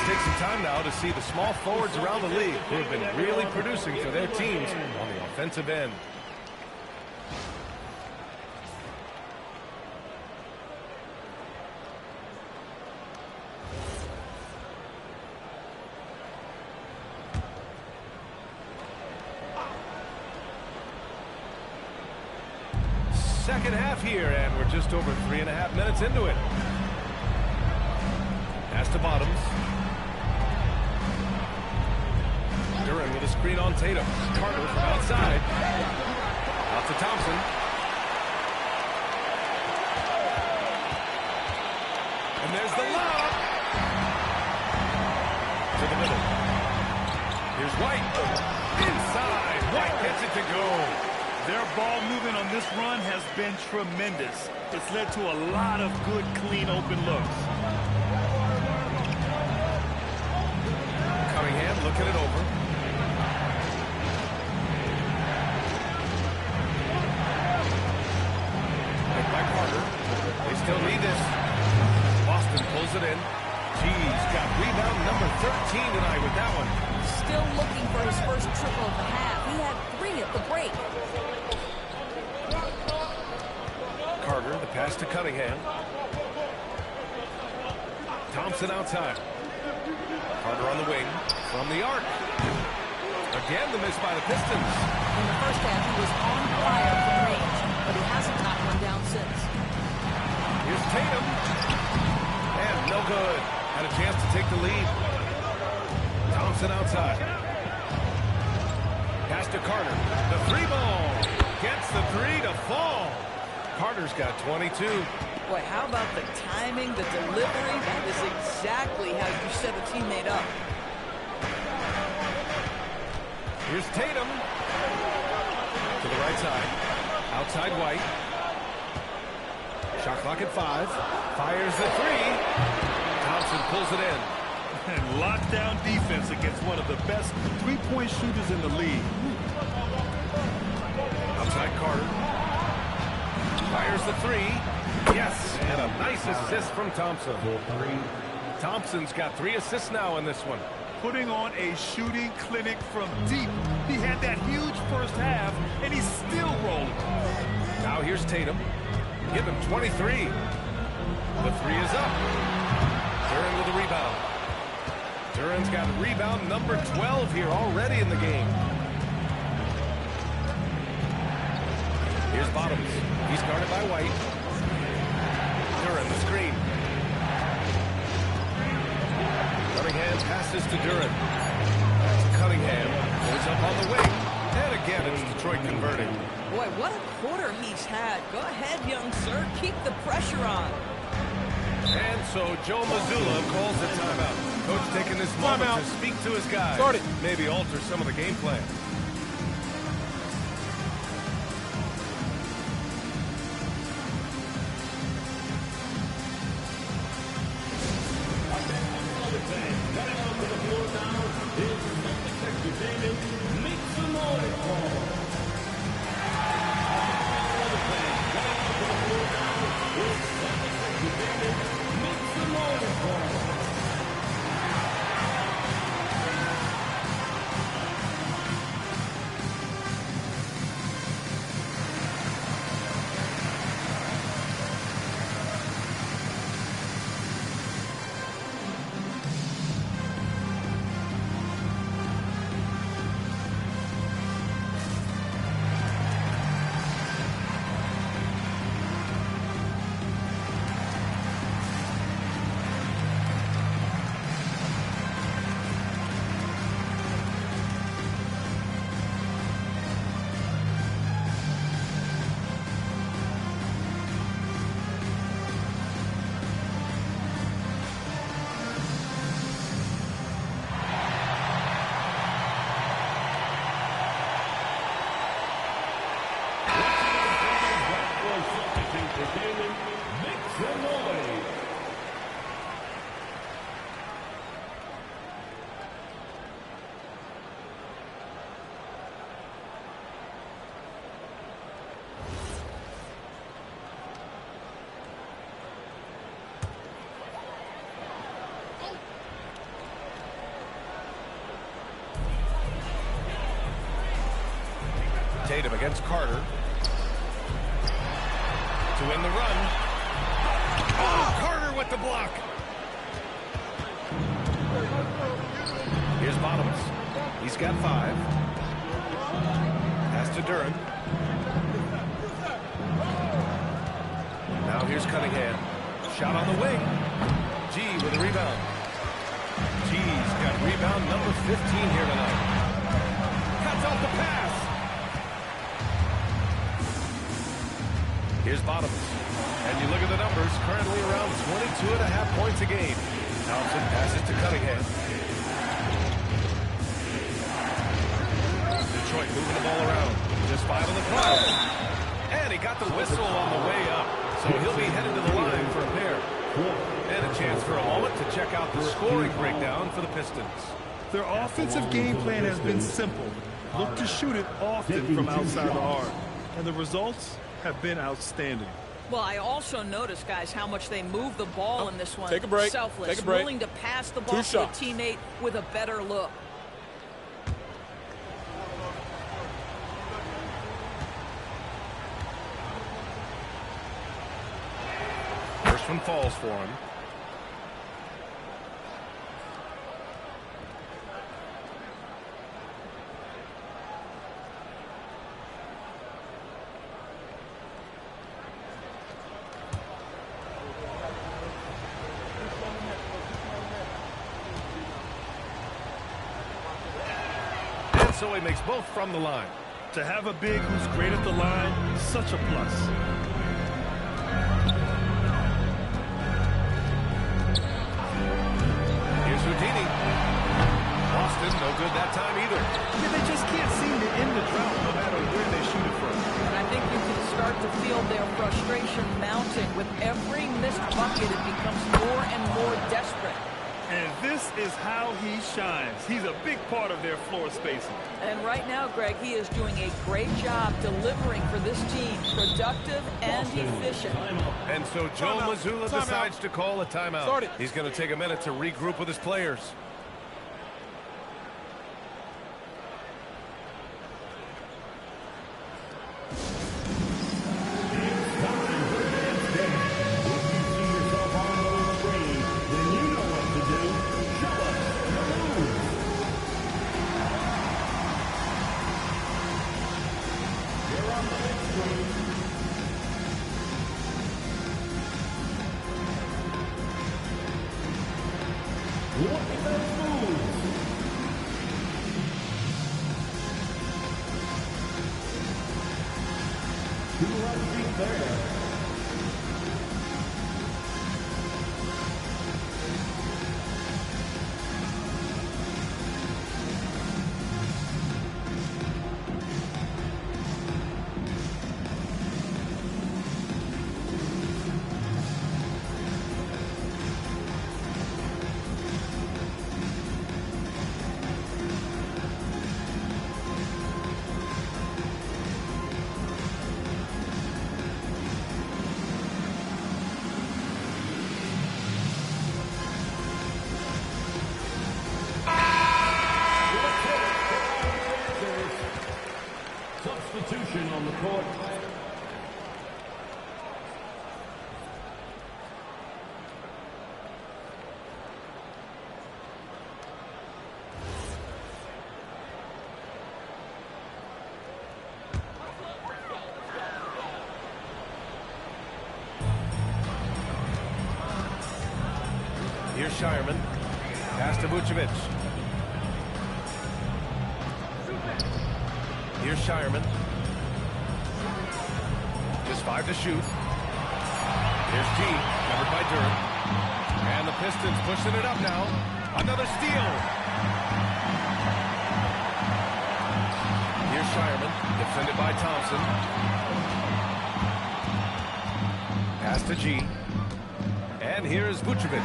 Take some time now to see the small forwards around the league who have been really producing for their teams on the offensive end. Second half here, and we're just over 3.5 minutes into it. Pass to Bottoms. Duran with a screen on Tatum. Carter from outside. Out to Thompson. And there's the lob. To the middle. Here's White. Inside. White gets it to go. Their ball movement on this run has been tremendous. It's led to a lot of good, clean, open looks. Cunningham looking it over. By Carter. They still need this. Boston tonight with that one. Still looking for his first triple of the half. He had 3 at the break. Carter, the pass to Cunningham. Thompson outside. Carter on the wing. From the arc. Again, the miss by the Pistons. In the first half, he was on fire from range, but he hasn't knocked one down since. Here's Tatum. And no good. Had a chance to take the lead. Thompson outside. Pass to Carter. The 3-ball. Gets the 3 to fall. Carter's got 22. Boy, how about the timing, the delivery? That is exactly how you set a teammate up. Here's Tatum. To the right side. Outside White. Shot clock at 5. Fires the 3. Thompson pulls it in. And lockdown defense against one of the best three-point shooters in the league. Outside Carter. Fires the 3. Yes, and a nice assist from Thompson. Thompson's got 3 assists now in this one. Putting on a shooting clinic from deep. He had that huge first half, and he's still rolling. Now here's Tatum. Give him 23. The 3 is up. Duren with a rebound. Duren's got rebound number 12 here already in the game. Here's Bottoms. He's guarded by White. Duren, the screen. Cunningham passes to Duren. That's Cunningham. Goes up on the wing. And again, it's Detroit converting. Boy, what a quarter he's had. Go ahead, young sir. Keep the pressure on. And so Joe Mazzulla calls the timeout. Coach taking this moment to speak to his guys. Start it. Maybe alter some of the game plan. Tatum against Carter. To win the run. Oh, Carter with the block. Here's Bottoms. He's got 5. Pass to Duren. Now here's Cunningham. Shot on the wing. G with a rebound. G's got rebound number 15 here tonight. Cuts off the pass. Here's Bottoms. And you look at the numbers, currently around 22.5 points a game. Thompson passes to Cunningham. Detroit moving the ball around. Just 5 on the clock. And he got the whistle on the way up. So he'll be headed to the line for a pair. And a chance for a moment to check out the scoring breakdown for the Pistons. Their offensive game plan has been simple. Look to shoot it often from outside the arc. And the results have been outstanding. Well, I also noticed, guys, how much they move the ball in this one. Take a break. Selfless, Take a break. willing to pass the ball to a teammate with a better look. First one falls for him. So he makes both from the line. To have a big who's great at the line, such a plus. Here's Houdini. Boston, no good that time either. Yeah, they just can't seem to end the drought no matter where they shoot it from. And I think you can start to feel their frustration mounting. With every missed bucket, it becomes more and more desperate. And this is how he shines. He's a big part of their floor spacing. And right now, Greg, he is doing a great job delivering for this team. Productive and efficient. And so Joe Mazzulla decides to call a timeout. He's going to take a minute to regroup with his players. Substitution on the court. Here's Shireman. Pass to Vucevic. Here's Shireman. Just 5 to shoot. Here's G, covered by Durant. And the Pistons pushing it up now. Another steal. Here's Shireman, defended by Thompson. Pass to G. And here's Vucevic.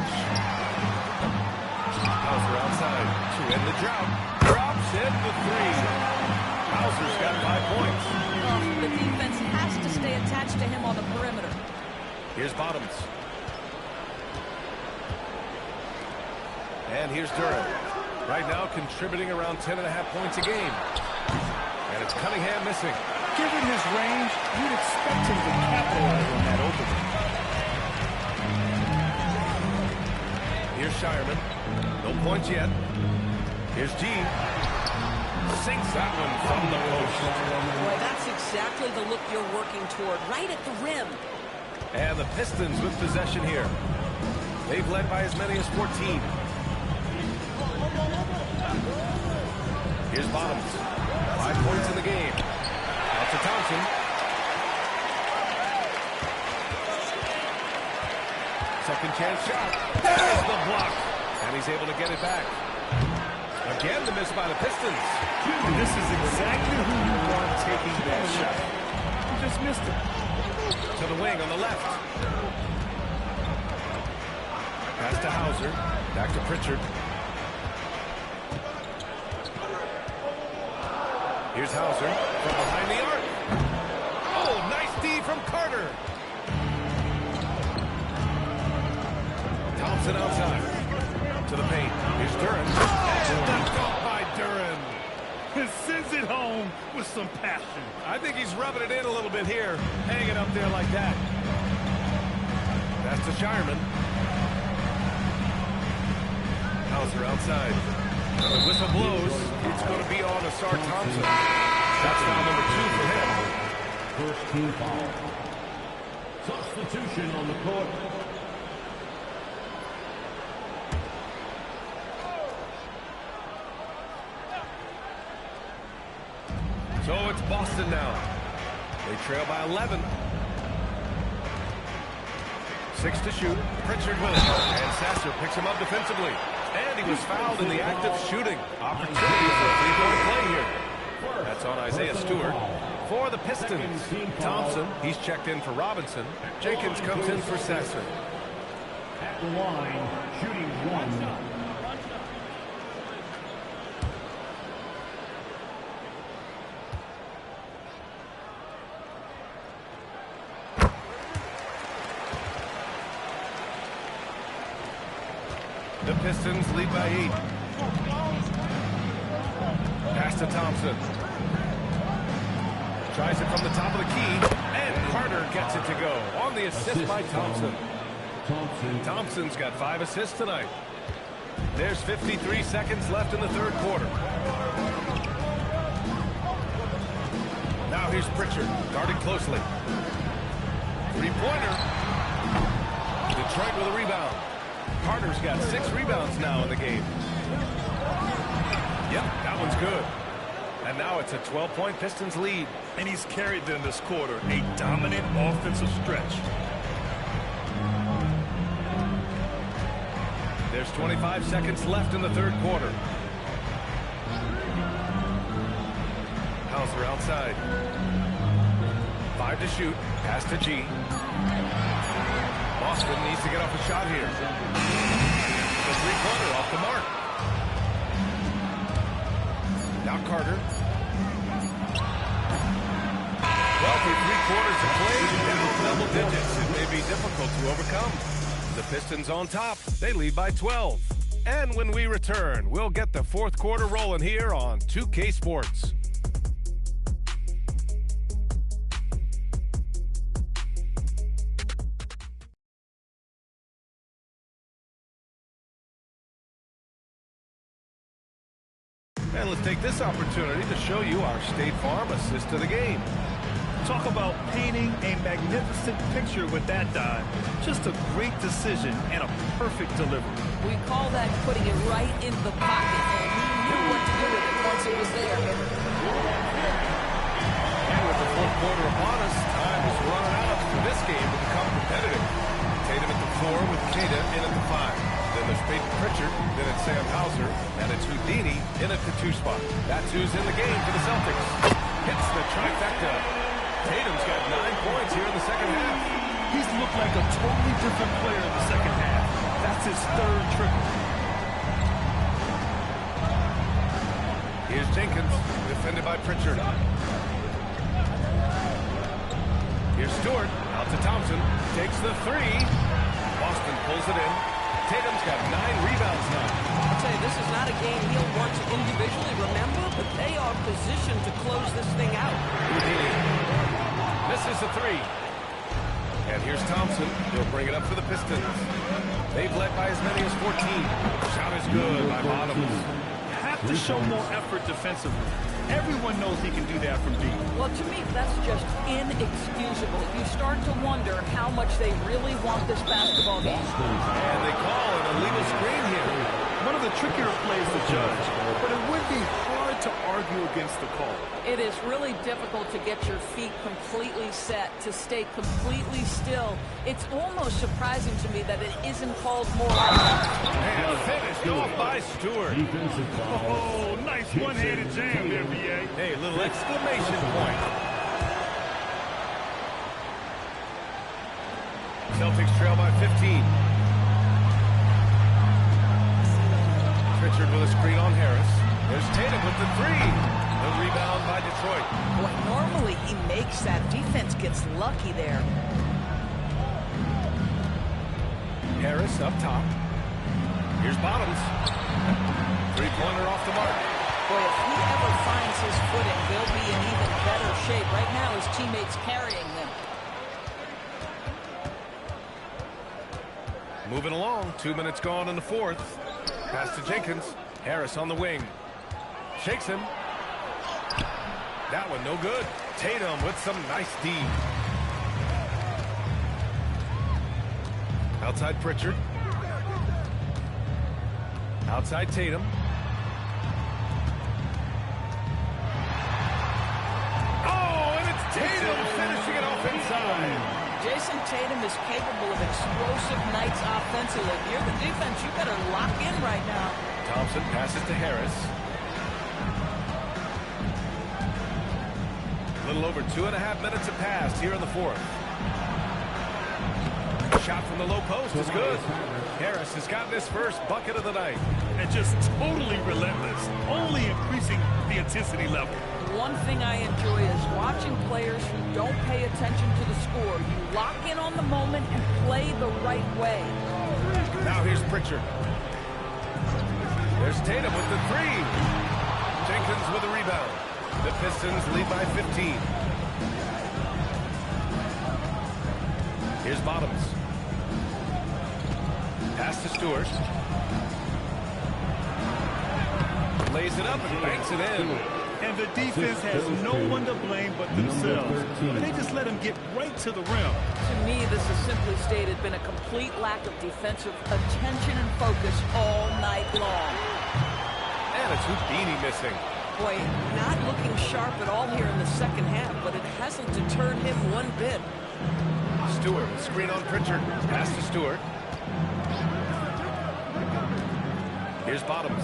Hauser outside to end the drought. Drops in the 3. Hauser's got 5 points. Well, the defense has to stay attached to him on the perimeter. Here's Bottoms. And here's Durant. Right now contributing around 10.5 points a game. And it's Cunningham missing. Given his range, you'd expect him to capitalize on that opening. Here's Shireman. No points yet. Here's G. Sinks that one from the post. Boy, that's exactly the look you're working toward, right at the rim. And the Pistons with possession here. They've led by as many as 14. Here's Bottoms. 5 points in the game. Out to Thompson. Second chance shot. There's the block. And he's able to get it back. Again, the miss by the Pistons. This is exactly who you want taking that shot. You just missed it. To the wing on the left. Pass to Hauser. Back to Pritchard. Here's Hauser from behind the arc. Oh, nice D from Carter. Thompson outside. To the paint. Here's Duren. Knocked off by Duren. Sends it home with some passion. I think he's rubbing it in a little bit here. Hanging up there like that. That's to Shireman. Hauser outside. The whistle blows. It's going to be on Ausar Thompson. That's foul number 2 for him. First team foul. Substitution on the court. So it's Boston now. They trail by 11. 6 to shoot. Pritchard with it. And Sasser picks him up defensively. And he was fouled in the act of shooting. Opportunity for a three-point play here. That's on Isaiah Stewart. For the Pistons, Thompson, he's checked in for Robinson. Jenkins comes in for Sasser. At the line, shooting 1. The Pistons lead by 8. Pass to Thompson. Tries it from the top of the key. And Carter gets it to go. On the assist by Thompson. Thompson's got 5 assists tonight. There's 53 seconds left in the third quarter. Now here's Pritchard, guarded closely. Three-pointer. Detroit with a rebound. Carter's got 6 rebounds now in the game. Yep, that one's good. And now it's a 12-point Pistons lead. And he's carried them this quarter. A dominant offensive stretch. There's 25 seconds left in the third quarter. Hauser outside. 5 to shoot. Pass to G. Boston needs to get off a shot here. The three-pointer off the mark. Now Carter. Well, through 3 quarters of play, down double digits. It may be difficult to overcome. The Pistons on top. They lead by 12. And when we return, we'll get the fourth quarter rolling here on 2K Sports. And let's take this opportunity to show you our State Farm assist to the game. Talk about painting a magnificent picture with that dive. Just a great decision and a perfect delivery. We call that putting it right in the pocket, and he knew what to do with it once it was there. And with the fourth quarter upon us, time is running out for this game to become competitive. Tatum at the 4 with Queta in at the 5. Then there's Peyton Pritchard, then it's Sam Hauser, and it's Houdini in at the 2 spot. That's who's in the game for the Celtics. Hits the trifecta. Tatum's got 9 points here in the second half. He's looked like a totally different player in the second half. That's his 3rd triple. Here's Jenkins, defended by Pritchard. Here's Stewart, out to Thompson, takes the 3. Boston pulls it in. Tatum's got 9 rebounds now. I'll tell you, this is not a game he'll want to individually remember, but they are positioned to close this thing out. Houdini misses the 3. And here's Thompson. He'll bring it up for the Pistons. They've led by as many as 14. Shot is good by Bottoms. Have to show more effort defensively. Everyone knows he can do that from deep. Well, to me, that's just inexcusable. You start to wonder how much they really want this basketball game. And they call an illegal screen here. One of the trickier plays to judge, but it would be hard to argue against the call. It is really difficult to get your feet completely set, to stay completely still. It's almost surprising to me that it isn't called more often. And finished off by Stewart. Oh, nice one-handed jam there, B.A. Hey, little exclamation point. Celtics trail by 15. Pritchard with a screen on Harris. There's Tatum with the 3. The rebound by Detroit. Boy, normally he makes that. Defense gets lucky there. Harris up top. Here's Bottoms. Three-pointer off the mark. Boy, if he ever finds his footing, they'll be in even better shape. Right now, his teammates carrying them. Moving along. 2 minutes gone in the fourth. Pass to Jenkins. Harris on the wing. Shakes him. That one no good. Tatum with some nice D. Outside Pritchard. Outside Tatum. Oh, and it's Tatum finishing it off inside. Jason Tatum is capable of explosive nights offensively. If you're the defense, you better lock in right now. Thompson passes to Harris. A little over 2.5 minutes have passed here in the fourth. Shot from the low post is good. Harris has gotten his first bucket of the night. And just totally relentless, only increasing the intensity level. One thing I enjoy is watching players who don't pay attention to the score. You lock in on the moment and play the right way. Now here's Pritchard. There's Tatum with the three. Jenkins with the rebound. The Pistons lead by 15. Here's Bottoms. Pass to Stewart. Lays it up and banks it in. And the defense has no one to blame but themselves. They just let him get right to the rim. To me, this has simply stated been a complete lack of defensive attention and focus all night long. And it's Houdini missing. Boy, not looking sharp at all here in the second half, but it hasn't deterred him one bit. Stewart, screen on Pritchard. Pass to Stewart. Here's Bottoms.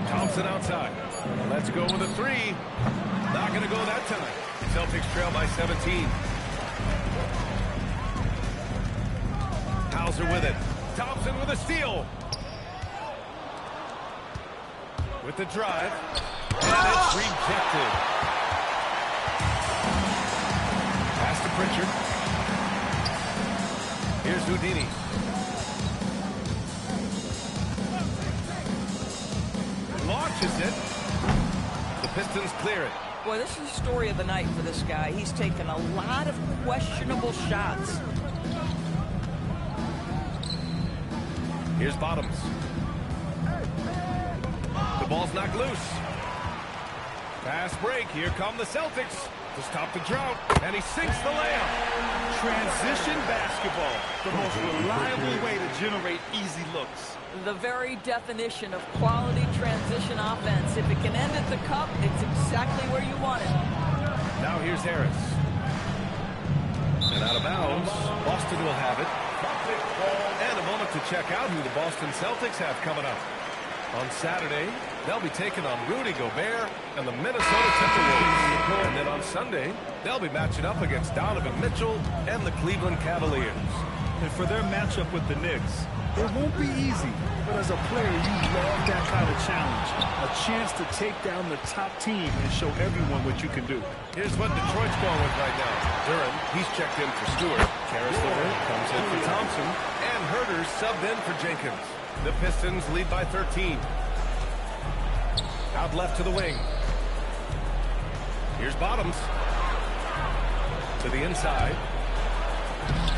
Thompson outside. Let's go with a three. Not going to go that time. Celtics trail by 17. Hauser with it. Thompson with a steal. With the drive. And it's rejected. Pass to Pritchard. Here's Houdini. Launches it. The Pistons clear it. Boy, this is the story of the night for this guy. He's taken a lot of questionable shots. Here's Bottoms. The ball's knocked loose. Fast break. Here come the Celtics to stop the drought. And he sinks the layup. Transition basketball, the most reliable way to generate easy looks. The very definition of quality transition offense. If it can end at the cup, it's exactly where you want it. Now here's Harris. And out of bounds, Boston will have it. And a moment to check out who the Boston Celtics have coming up. On Saturday, they'll be taking on Rudy Gobert and the Minnesota Timberwolves. And then on Sunday, they'll be matching up against Donovan Mitchell and the Cleveland Cavaliers. And for their matchup with the Knicks, it won't be easy, but as a player, you love that kind of challenge. A chance to take down the top team and show everyone what you can do. Here's what Detroit's going with right now. Duren, he's checked in for Stewart. Karis LeVert comes in for Thompson. And Herter's subbed in for Jenkins. The Pistons lead by 13. Out left to the wing. Here's Bottoms. To the inside.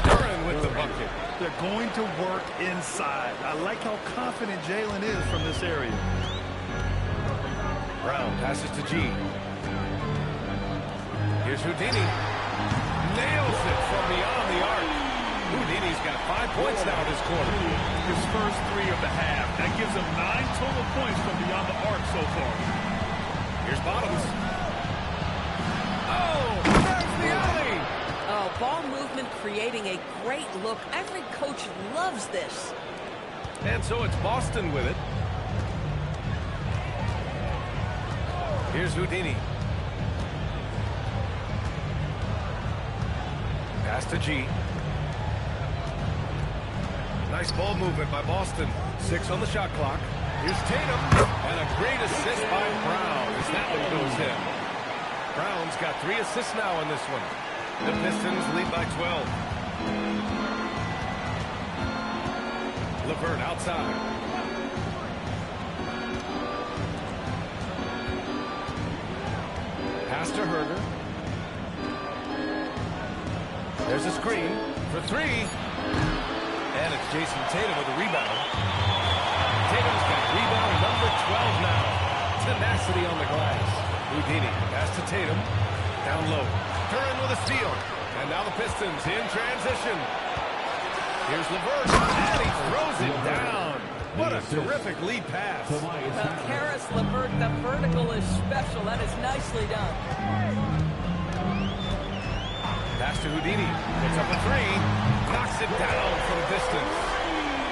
Duren with the bucket. They're going to work inside. I like how confident Jalen is from this area. Brown passes to G. Here's Houdini. Nails it from beyond the arc. Houdini's got 5 points now this quarter. His first three of the half. That gives him 9 total points from beyond the arc so far. Here's Bottoms. Oh, there's the alley. Oh, ball movement creating a great look. Every coach loves this. And so it's Boston with it. Here's Houdini. Pass to G. Nice ball movement by Boston. 6 on the shot clock. Here's Tatum. And a great assist by Brown as that one goes in. Brown's got 3 assists now in this one. The Pistons lead by 12. LeVert outside. Pass to Herder. There's a screen for three. And it's Jason Tatum with a rebound. Tatum's got rebound number 12 now. Tenacity on the glass. Houdini pass to Tatum. Down low. Curran with a steal. And now the Pistons in transition. Here's LeVert. And he throws it down. What a terrific lead pass. Harris, LeVert, the vertical is special. That is nicely done. Pass to Houdini. Puts up a three. Knocks it down for the Pistons.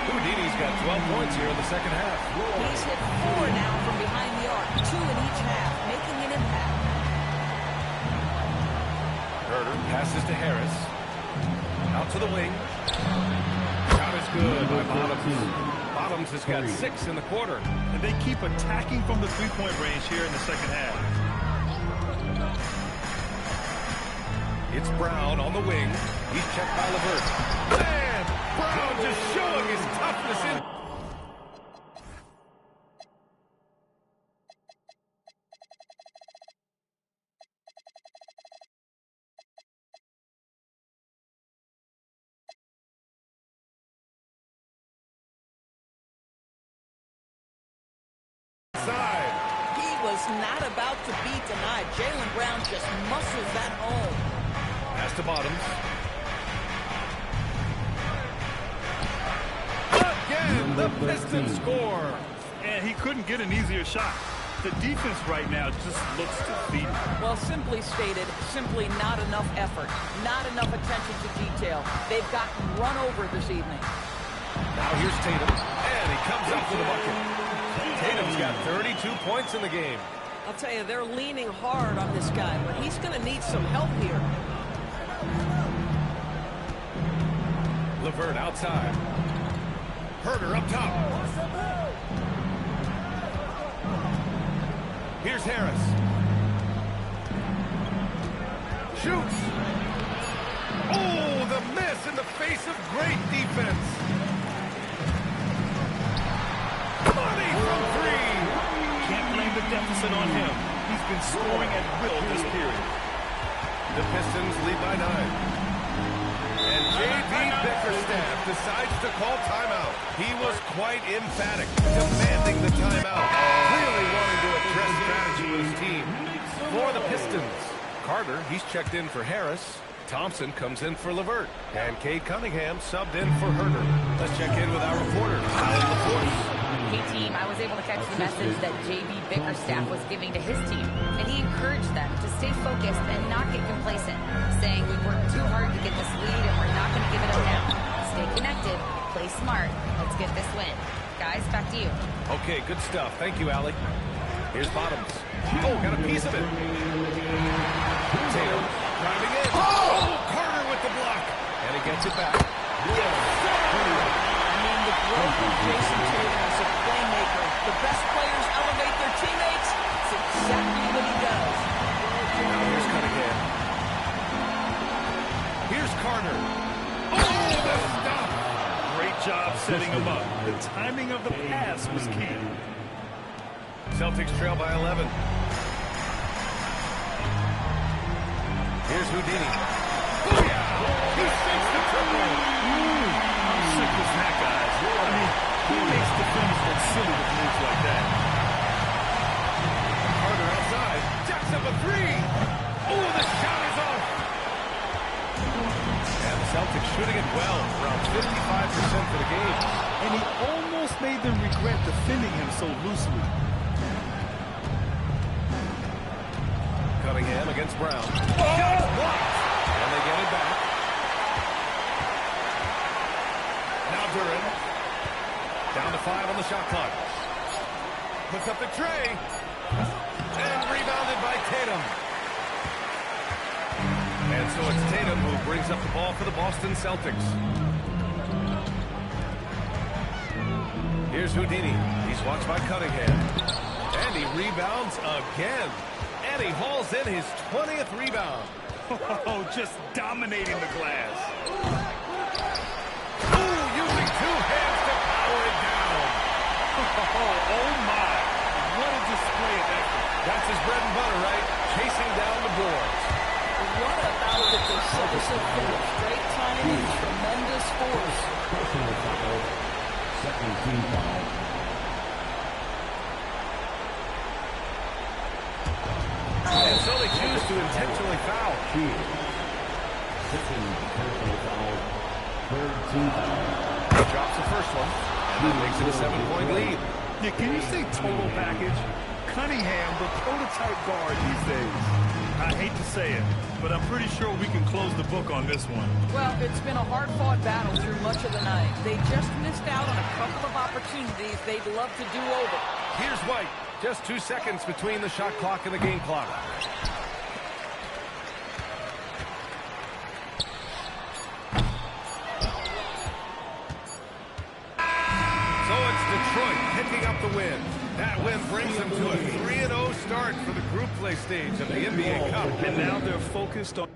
Houdini's got 12 points here in the second half. He's hit 4 now from behind the arc. 2 in each half, making an impact. Herder passes to Harris. Out to the wing. Shot is good by Bottoms. Bottoms has got 6 in the quarter. And they keep attacking from the three-point range here in the second half. It's Brown on the wing. He's checked by LeVert. Man, Brown just showing his toughness in. He was not about to be denied. Jaylen Brown just muscles that home. Pass to Bottoms. Again, the Pistons score. And he couldn't get an easier shot. The defense right now just looks defeated. Well, simply stated, simply not enough effort. Not enough attention to detail. They've gotten run over this evening. Now here's Tatum. And he comes up with a bucket. Tatum's got 32 points in the game. I'll tell you, they're leaning hard on this guy, but he's going to need some help here. LeVert outside. Herder up top. Here's Harris. Shoots. Oh, the miss in the face of great defense. Money from three. Can't blame the deficit on him. He's been scoring at will this period. The Pistons lead by 9. And J.B. Bickerstaff decides to call timeout. He was quite emphatic, demanding the timeout. Clearly wanting to address strategy with his team. For the Pistons, Carter, he's checked in for Harris. Thompson comes in for LeVert. And Cade Cunningham subbed in for Herder. Let's check in with our reporter, Alan LaForce. Hey, team, I was able to catch the message that J.B. Bickerstaff was giving to his team, and he encouraged them to stay focused and not get complacent, saying we worked too hard to get this lead and we're not going to give it up now. Stay connected, play smart, let's get this win. Guys, back to you. Okay, good stuff. Thank you, Allie. Here's Bottoms. Oh, got a piece of it. Tatum driving in. Oh, Carter with the block. And he gets it back. Yes, The growth of Jason Tatum as a playmaker. The best players elevate their teammates. It's exactly what he does. Now here's Cunningham. Here's Carter. Oh, the stop. Great job setting him up. The timing of the pass was key. Celtics trail by 11. Here's Houdini. Booyah! He sinks the triple. How sick was that, guys? I mean, he makes defenders look silly with moves like that. Carter outside. Jacks up a three. Oh, the shot is off. And the Celtics shooting it well. Around 55% for the game. And he almost made them regret defending him so loosely. Cunningham against Brown. Shot blocked. And they get it back. Now Duran. Down to 5 on the shot clock. Puts up the tray. And rebounded by Tatum. And so it's Tatum who brings up the ball for the Boston Celtics. Here's Houdini. He's watched by Cunningham. And he rebounds again. And he hauls in his 20th rebound. Oh, just dominating the glass. Ooh, using 2 hands to power Oh my. What a display of effort. That's his bread and butter, right? Chasing down the boards. What about the decisive finish? Great timing, tremendous force. Personal foul. Second team foul. And so they choose to intentionally foul. Second personal foul. Third team foul. Drops the first one, and that makes it a 7-point lead. Yeah, can you say total package? Cunningham, the prototype guard these days. I hate to say it, but I'm pretty sure we can close the book on this one. Well, it's been a hard-fought battle through much of the night. They just missed out on a couple of opportunities they'd love to do over. Here's White. Just 2 seconds between the shot clock and the game clock. So it's Detroit picking up the win. That win brings them to a 3-0 start for the group play stage of the NBA Cup. And now they're focused on